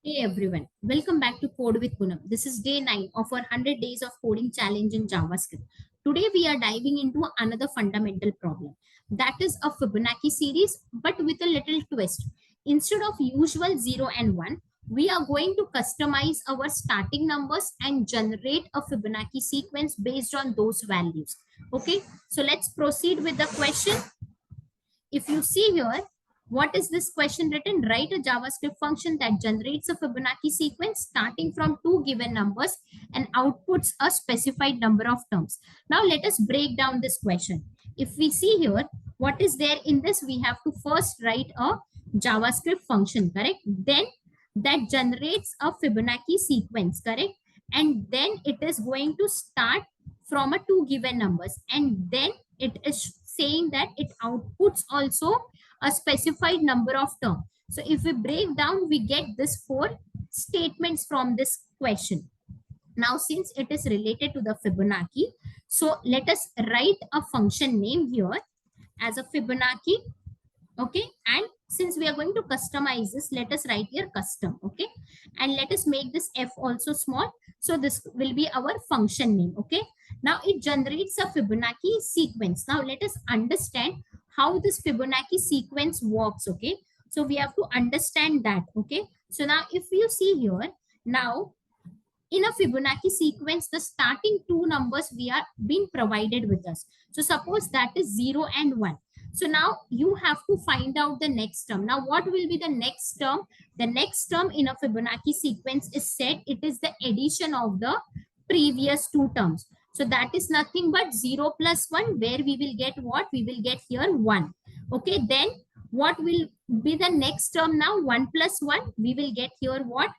Hey everyone, welcome back to Code with Poonam. This is day 9 of our 100 days of coding challenge in JavaScript. Today we are diving into another fundamental problem. That is a Fibonacci series but with a little twist. Instead of usual 0 and 1, we are going to customize our starting numbers and generate a Fibonacci sequence based on those values. Okay, so let's proceed with the question. If you see here, what is this question written? Write a JavaScript function that generates a Fibonacci sequence starting from two given numbers and outputs a specified number of terms. Now let us break down this question. If we see here, what is there in this? We have to first write a JavaScript function, correct? Then that generates a Fibonacci sequence, correct? And then it is going to start from a two given numbers, and then it is saying that it outputs also a specified number of terms. So if we break down, we get this four statements from this question. Now, since it is related to the Fibonacci, so let us write a function name here as a Fibonacci. Okay, and since we are going to customize this, let us write here custom. Okay, and let us make this f also small, so this will be our function name. Okay, now it generates a Fibonacci sequence. Now let us understand how this Fibonacci sequence works. Okay, so we have to understand that. Okay, so now if you see here, now in a Fibonacci sequence, the starting two numbers we are being provided with us. So suppose that is 0 and 1. So now you have to find out the next term. Now what will be the next term? The next term in a Fibonacci sequence is said it is the addition of the previous two terms. So that is nothing but 0 plus 1, where we will get what? We will get here 1. Okay, then what will be the next term now? 1 plus 1, we will get here what?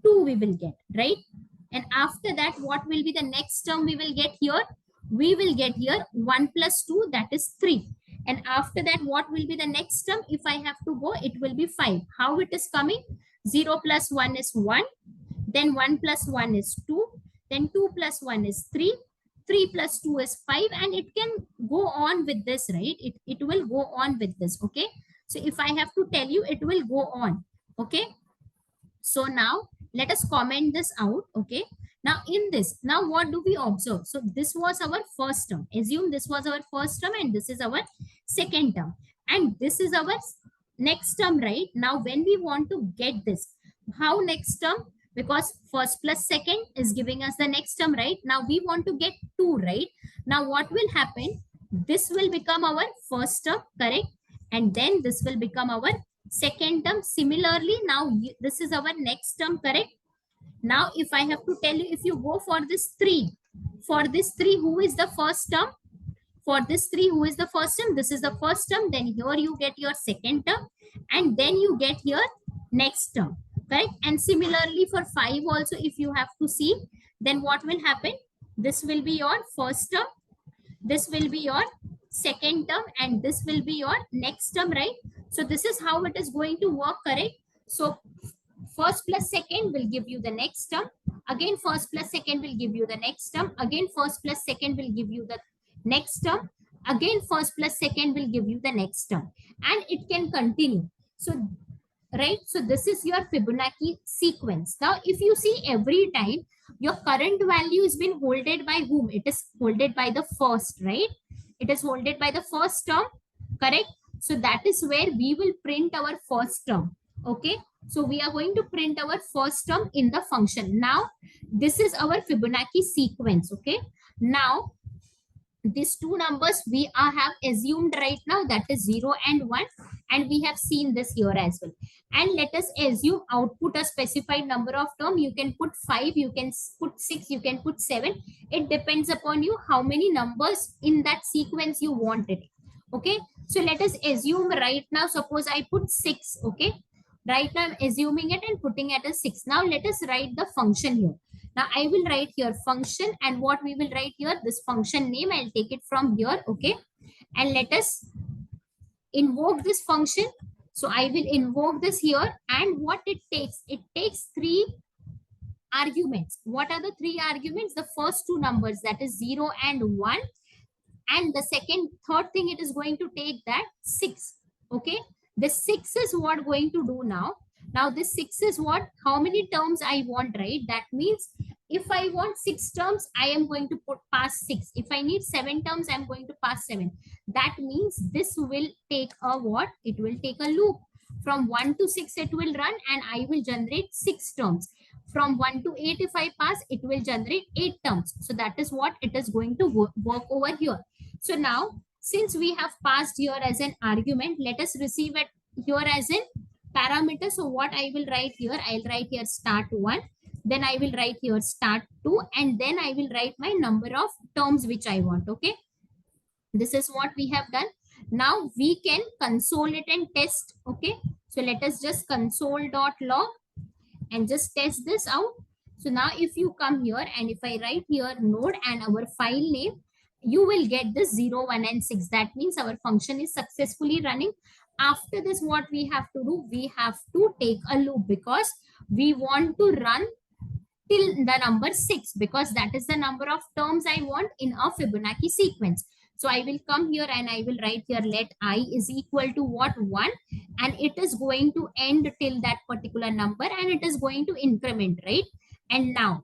2 we will get, right? And after that, what will be the next term we will get here? We will get here 1 plus 2, that is 3. And after that, what will be the next term? If I have to go, it will be 5. How it is coming? 0 plus 1 is 1. Then 1 plus 1 is 2. Then 2 plus 1 is 3. 3 plus 2 is 5. And it can go on with this, right? It will go on with this, okay? So if I have to tell you, it will go on, okay? So now let us comment this out. Okay, now in this, now what do we observe? So this was our first term. Assume this was our first term and this is our second term, and this is our next term, right? Now when we want to get this, how next term? Because first plus second is giving us the next term, right? Now we want to get 2, right? Now what will happen? This will become our first term, correct? And then this will become our second term. Similarly, now this is our next term, correct? Now if I have to tell you, if you go for this 3, for this 3, who is the first term? For this 3, who is the first term? This is the first term. Then here you get your second term, and then you get your next term, correct? And similarly for 5 also, if you have to see, then what will happen? This will be your first term, this will be your second term, and this will be your next term, right? So this is how it is going to work, correct? So first plus second will give you the next term, again first plus second will give you the next term, again first plus second will give you the next term, again first plus second will give you the next term, and it can continue. So right, so this is your Fibonacci sequence. Now if you see, every time your current value is been holded by whom? It is holded by the first, right? It is holded by the first term, correct? So that is where we will print our first term. Okay, so we are going to print our first term in the function. Now this is our Fibonacci sequence. Okay, now these two numbers we have assumed right now, that is 0 and 1, and we have seen this here as well. And let us assume output a specified number of term. You can put 5, you can put 6, you can put 7. It depends upon you how many numbers in that sequence you want it. Okay, so let us assume right now, suppose I put 6. Okay, right now I'm assuming it and putting it as 6. Now let us write the function here. Now I will write here function, and what we will write here, this function name, I'll take it from here. Okay, and let us invoke this function. So I will invoke this here, and what it takes 3 arguments. What are the 3 arguments? The first two numbers, that is 0 and 1, and the third thing it is going to take, that 6. Okay, the 6 is what going to do now. Now this 6 is what? How many terms I want, right? That means if I want 6 terms, I am going to put pass 6. If I need 7 terms, I'm going to pass 7. That means this will take a what? It will take a loop. From 1 to 6 it will run and I will generate 6 terms. From 1 to 8 if I pass, it will generate 8 terms. So that is what it is going to work over here. So now since we have passed here as an argument, let us receive it here as an parameter. So what I will write here, I'll write here start 1, then I will write here start 2, and then I will write my number of terms which I want. Okay, this is what we have done. Now we can console it and test. Okay, so let us just console.log and just test this out. So now if you come here and if I write here node and our file name, you will get this 0, 1 and 6. That means our function is successfully running. After this, what we have to do, we have to take a loop because we want to run till the number 6 because that is the number of terms I want in a Fibonacci sequence. So I will come here and I will write here let I is equal to what? 1, and it is going to end till that particular number and it is going to increment, right? And now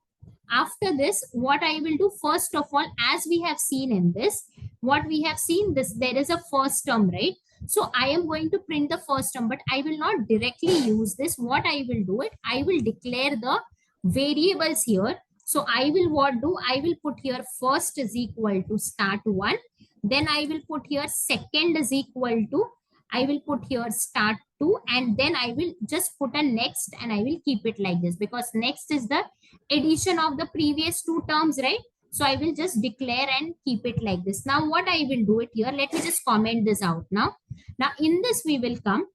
after this, what I will do, first of all, as we have seen in this, what we have seen this, there is a first term, right? So I am going to print the first term, but I will not directly use this. What I will do it, I will declare the variables here. So I will what do, I will put here first is equal to start 1, then I will put here second is equal to, I will put here start 2, and then I will just put a next and I will keep it like this because next is the addition of the previous 2 terms, right? So I will just declare and keep it like this. Now what I will do it here, let me just comment this out now. Now in this we will come,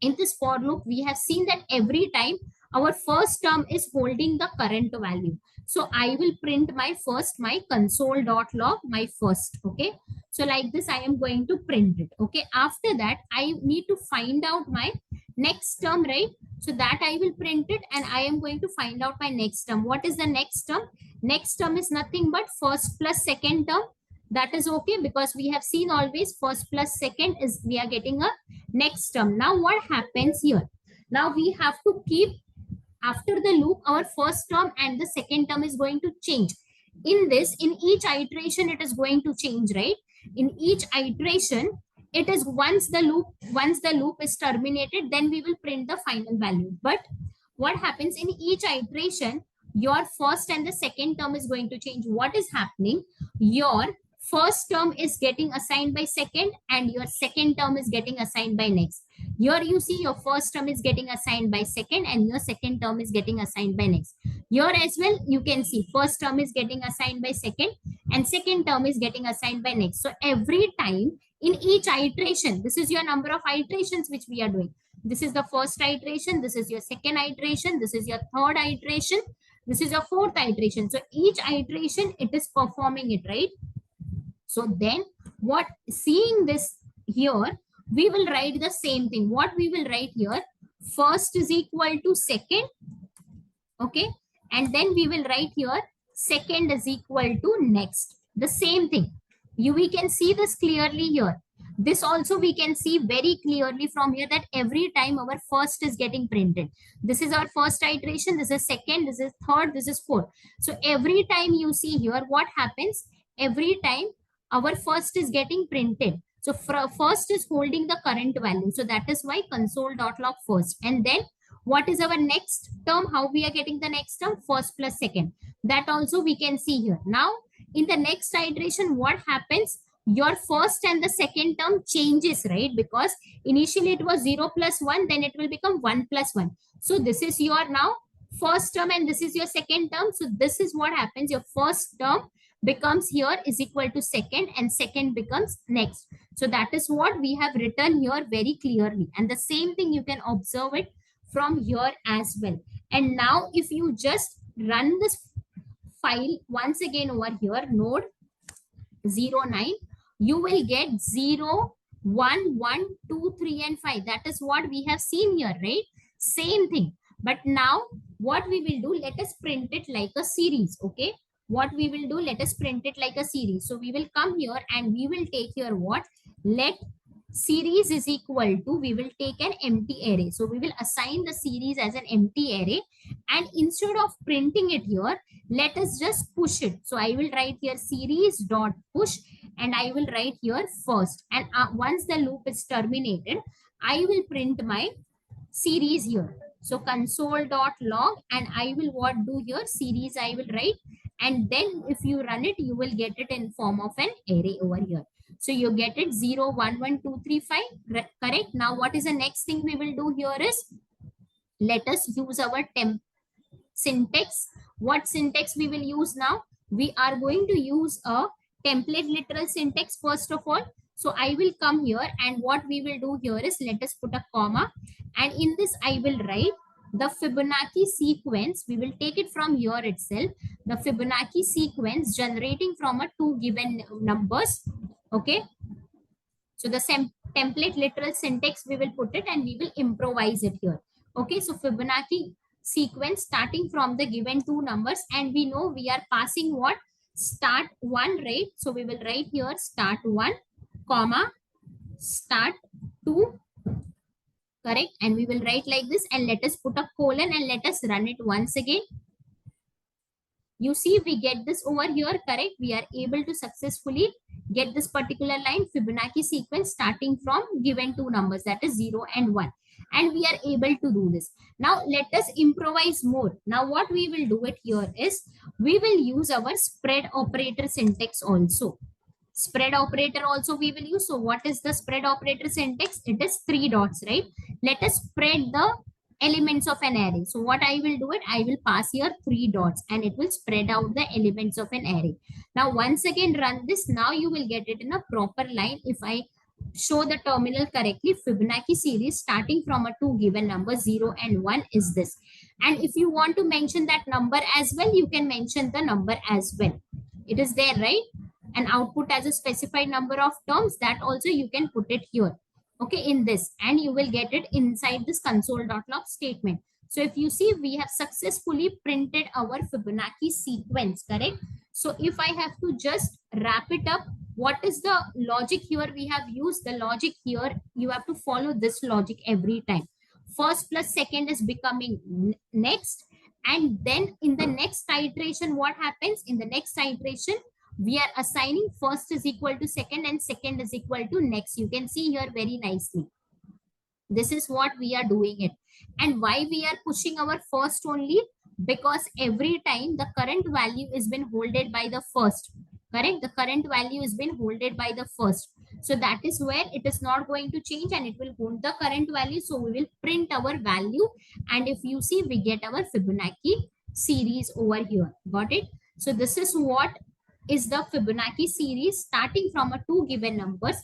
in this for loop, we have seen that every time our first term is holding the current value. So I will print my first, my console.log, my first. Okay, so like this I am going to print it. Okay, after that I need to find out my next term, right? So that I will print it and I am going to find out my next term. What is the next term? Next term is nothing but first plus second term. That is okay because we have seen always first plus second is we are getting a next term. Now what happens here? Now we have to keep after the loop our first term and the second term is going to change. In this, in each iteration it is going to change, right? In each iteration it is once the loop is terminated, then we will print the final value. But what happens in each iteration, your first and the second term is going to change. What is happening? Your first term is getting assigned by second and your second term is getting assigned by next. Here you see your first term is getting assigned by second and your second term is getting assigned by next. Here as well you can see first term is getting assigned by second and second term is getting assigned by next. So every time in each iteration, this is your number of iterations which we are doing. This is the first iteration, this is your second iteration, this is your third iteration, this is your fourth iteration. So each iteration it is performing it, right? So then what, seeing this here, we will write the same thing. What we will write here, first is equal to second. Okay. And then we will write here, second is equal to next. The same thing. We can see this clearly here. This also we can see very clearly from here that every time our first is getting printed. This is our first iteration. This is second. This is third. This is fourth. So every time you see here, what happens? Every time our first is getting printed. So first is holding the current value. So that is why console.log first. And then what is our next term? How we are getting the next term? First plus second. That also we can see here. Now in the next iteration, what happens? Your first and the second term changes, right? Because initially it was 0 plus 1, then it will become 1 plus 1. So this is your now first term and this is your second term. So this is what happens. Your first term becomes here is equal to second and second becomes next. So that is what we have written here very clearly. And the same thing you can observe it from here as well. And now if you just run this file once again over here, node 09, you will get 0, 1, 1, 2, 3 and 5. That is what we have seen here, right? Same thing. But now what we will do, let us print it like a series. Okay, what we will do, let us print it like a series. So we will come here and we will take here what, let series is equal to, we will take an empty array. So we will assign the series as an empty array, and instead of printing it here, let us just push it. So I will write here series dot push, and I will write here first, and once the loop is terminated, I will print my series here. So console.log, and I will what do here, series I will write, and then if you run it, you will get it in form of an array over here. So you get it 0 1 1 2 3 5, correct. Now what is the next thing we will do here is, let us use our temp syntax. What syntax we will use now? We are going to use a template literal syntax first of all. So I will come here, and what we will do here is, let us put a comma, and in this I will write the Fibonacci sequence. We will take it from here itself, the Fibonacci sequence generating from a two given numbers. Okay, so the template literal syntax we will put it, and we will improvise it here. Okay, so Fibonacci sequence starting from the given two numbers, and we know we are passing what, start one, right? So we will write here start one comma start two, correct, and we will write like this, and let us put a colon, and let us run it once again. You see, we get this over here, correct. We are able to successfully get this particular line, Fibonacci sequence starting from given two numbers, that is 0 and 1, and we are able to do this. Now let us improvise more. Now what we will do it here is, we will use our spread operator syntax also. Spread operator also we will use. So what is the spread operator syntax? It is 3 dots, right? Let us spread the elements of an array. So what I will do it, I will pass here 3 dots, and it will spread out the elements of an array. Now once again run this. Now you will get it in a proper line. If I show the terminal correctly, Fibonacci series starting from a two given number 0 and 1 is this. And if you want to mention that number as well, you can mention the number as well. It is there, right? And output as a specified number of terms, that also you can put it here, okay, in this, and you will get it inside this console.log statement. So if you see, we have successfully printed our Fibonacci sequence, correct? So if I have to just wrap it up, what is the logic here we have used? The logic here, you have to follow this logic every time. First plus second is becoming next, and then in the next iteration, what happens? In the next iteration, we are assigning first is equal to second, and second is equal to next. You can see here very nicely. This is what we are doing it. And why we are pushing our first only? Because every time the current value is been holded by the first, correct? The current value is been holded by the first. So that is where it is not going to change, and it will hold the current value. So we will print our value, and if you see, we get our Fibonacci series over here. Got it? So this is what is the Fibonacci series starting from a two given numbers,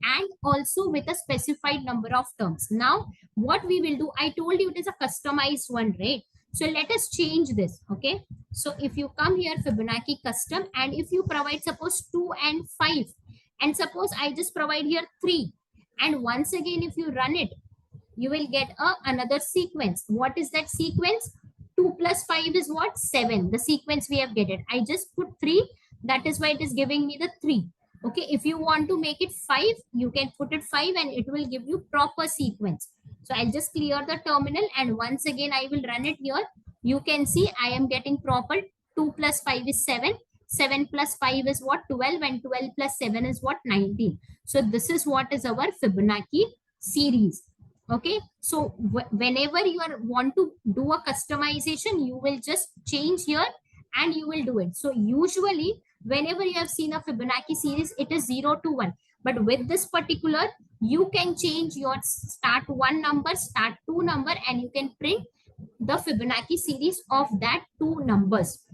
and also with a specified number of terms. Now what we will do, I told you it is a customized one, right? So let us change this. Okay, so if you come here, Fibonacci custom, and if you provide suppose 2 and 5, and suppose I just provide here 3, and once again if you run it, you will get another sequence. What is that sequence? 2 plus 5 is what? 7. The sequence we have get it. I just put 3, that is why it is giving me the 3. Okay, if you want to make it 5, you can put it 5, and it will give you proper sequence. So I'll just clear the terminal, and once again I will run it here. You can see I am getting proper. 2 plus 5 is 7. 7 plus 5 is what? 12, and 12 plus 7 is what? 19. So this is what is our Fibonacci series. Okay, so whenever you want to do a customization, you will just change here and you will do it. So usually whenever you have seen a Fibonacci series, it is 0 to 1. But with this particular, you can change your start 1 number, start 2 number, and you can print the Fibonacci series of that 2 numbers.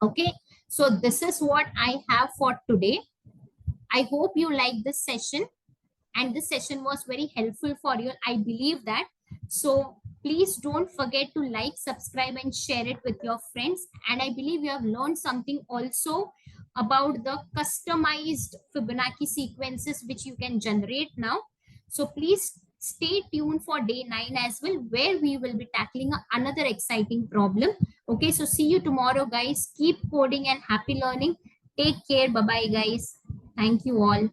Okay, so this is what I have for today. I hope you like this session, and this session was very helpful for you. I believe that. So please don't forget to like, subscribe, and share it with your friends. And I believe you have learned something also about the customized Fibonacci sequences which you can generate now. So please stay tuned for day 9 as well, where we will be tackling another exciting problem. Okay, so see you tomorrow, guys. Keep coding and happy learning. Take care. Bye-bye, guys. Thank you all.